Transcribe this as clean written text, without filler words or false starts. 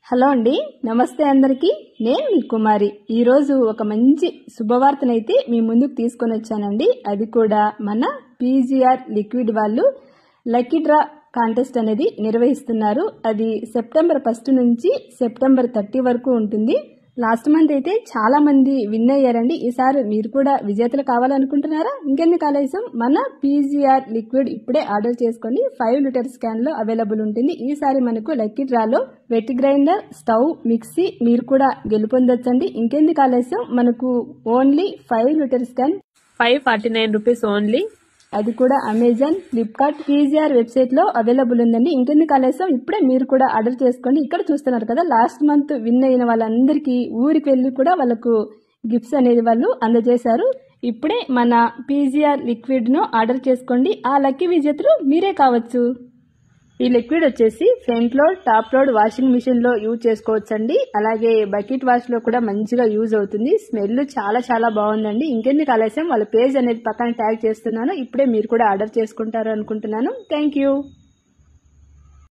Hello అండి, నమస్తే అందరికీ. నేను మీ కుమారి. ఈరోజు ఒక మంచి శుభవార్తనైతే మీ ముందుకు తీసుకొని వచ్చానండి. అది కూడా మన పీజీఆర్ లిక్విడ్ వాళ్ళు లక్కీ డ్రా కాంటెస్ట్ అనేది నిర్వహిస్తున్నారు. అది సెప్టెంబర్ 1 నుంచి సెప్టెంబర్ 30 వరకు ఉంటుంది. లాస్ట్ మంత్ అయితే చాలా మంది విన్ అయ్యారండి. ఈసారి మీరు కూడా విజేతలు కావాలనుకుంటున్నారా? ఇంకెందుకు ఆలస్యం, మన పీజీఆర్ లిక్విడ్ ఇప్పుడే ఆర్డర్ చేసుకొని 5 లీటర్స్ క్యాన్ లో అవైలబుల్ ఉంటుంది. ఈసారి మనకు లక్కీ డ్రాలో వెట్ గ్రైండర్, స్టవ్, మిక్సీ మీరు కూడా గెలుపొందొచ్చండి. ఇంకెందుకు ఆలస్యం, మనకు only 5 litres can 549 rupees only. అది కూడా అమెజాన్, ఫ్లిప్కార్ట్, పీజీఆర్ వెబ్సైట్ లో అవైలబుల్ ఉందండి. ఇంకెందుకు ఆలస్యం, ఇప్పుడే మీరు కూడా ఆర్డర్ చేసుకోండి. ఇక్కడ చూస్తున్నారు కదా, లాస్ట్ మంత్ విన్ అయిన వాళ్ళందరికీ ఊరికి వెళ్ళి కూడా వాళ్ళకు గిఫ్ట్స్ అనేది వాళ్ళు అందజేశారు. ఇప్పుడే మన పీజీఆర్ లిక్విడ్ ను ఆర్డర్ చేసుకోండి. ఆ లక్కీ విజేతలు మీరే కావచ్చు. ఈ లిక్విడ్ వచ్చేసి front load, top load washing machine లో యూజ్ చేసుకోవచ్చండి. అలాగే బకెట్ వాష్ లో కూడా మంచిగా యూజ్ అవుతుంది. స్మెల్ చాలా బాగుందండి. ఇంకెందుకు ఆలస్యం, వాళ్ళ పేజ్ అనేది పక్కన ట్యాగ్ చేస్తున్నాను. ఇప్పుడే మీరు కూడా ఆర్డర్ చేసుకుంటారు అనుకుంటున్నాను. Thank you.